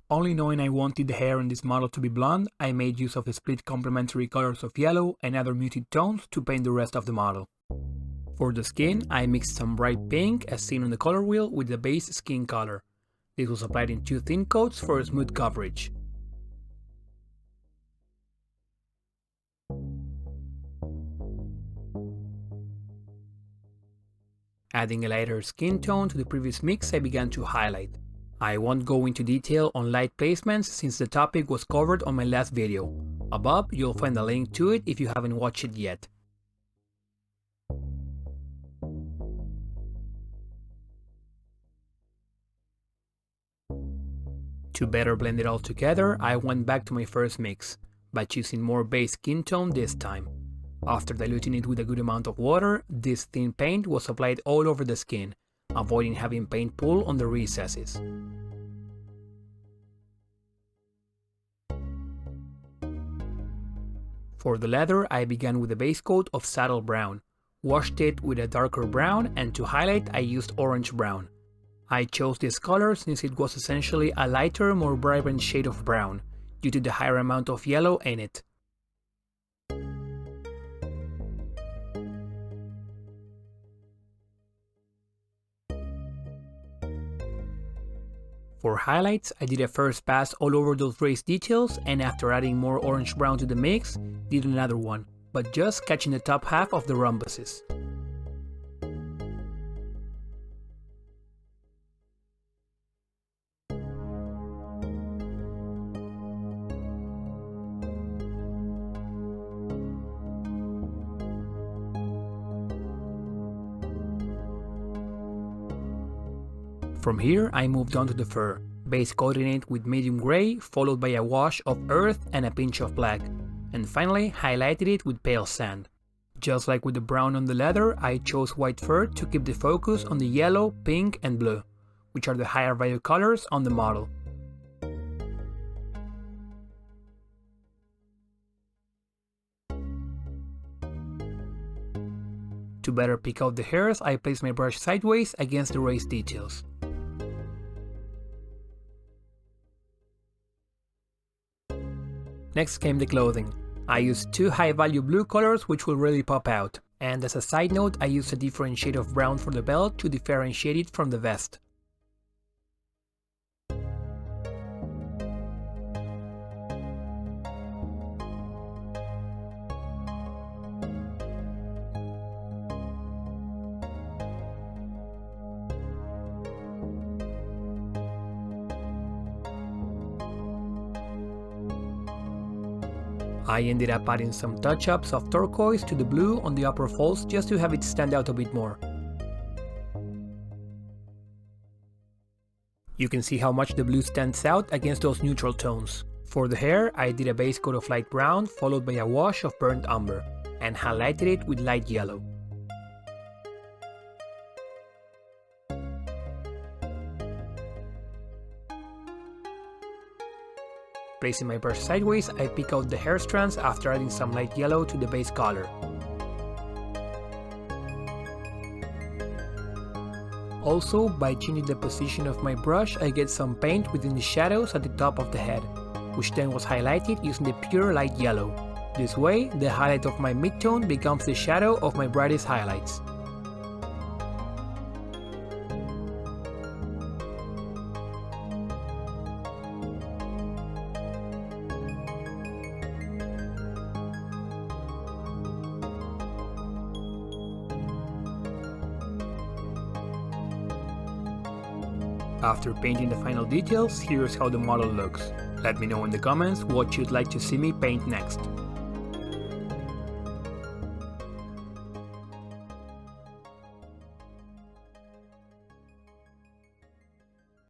Only knowing I wanted the hair in this model to be blonde, I made use of split complementary colors of yellow and other muted tones to paint the rest of the model. For the skin, I mixed some bright pink as seen on the color wheel with the base skin color. This was applied in 2 thin coats for a smooth coverage. Adding a lighter skin tone to the previous mix, I began to highlight. I won't go into detail on light placements since the topic was covered on my last video. Above, you'll find a link to it if you haven't watched it yet. To better blend it all together, I went back to my first mix, by choosing more base skin tone this time. After diluting it with a good amount of water, this thin paint was applied all over the skin, avoiding having paint pool on the recesses. For the leather, I began with a base coat of saddle brown, washed it with a darker brown, and to highlight I used orange brown. I chose this color since it was essentially a lighter, more vibrant shade of brown, due to the higher amount of yellow in it. For highlights, I did a first pass all over those raised details, and after adding more orange brown to the mix, did another one, but just catching the top half of the rhombuses. From here, I moved on to the fur, base coating it with medium grey, followed by a wash of earth and a pinch of black, and finally highlighted it with pale sand. Just like with the brown on the leather, I chose white fur to keep the focus on the yellow, pink and blue, which are the higher value colors on the model. To better pick out the hairs, I placed my brush sideways against the raised details. Next came the clothing. I used 2 high value blue colors which will really pop out, and as a side note I used a different shade of brown for the belt to differentiate it from the vest. I ended up adding some touch-ups of turquoise to the blue on the upper folds just to have it stand out a bit more. You can see how much the blue stands out against those neutral tones. For the hair, I did a base coat of light brown followed by a wash of burnt umber, and highlighted it with light yellow. Placing my brush sideways, I pick out the hair strands after adding some light yellow to the base color. Also, by changing the position of my brush, I get some paint within the shadows at the top of the head, which then was highlighted using the pure light yellow. This way, the highlight of my midtone becomes the shadow of my brightest highlights. After painting the final details, here's how the model looks. Let me know in the comments what you'd like to see me paint next.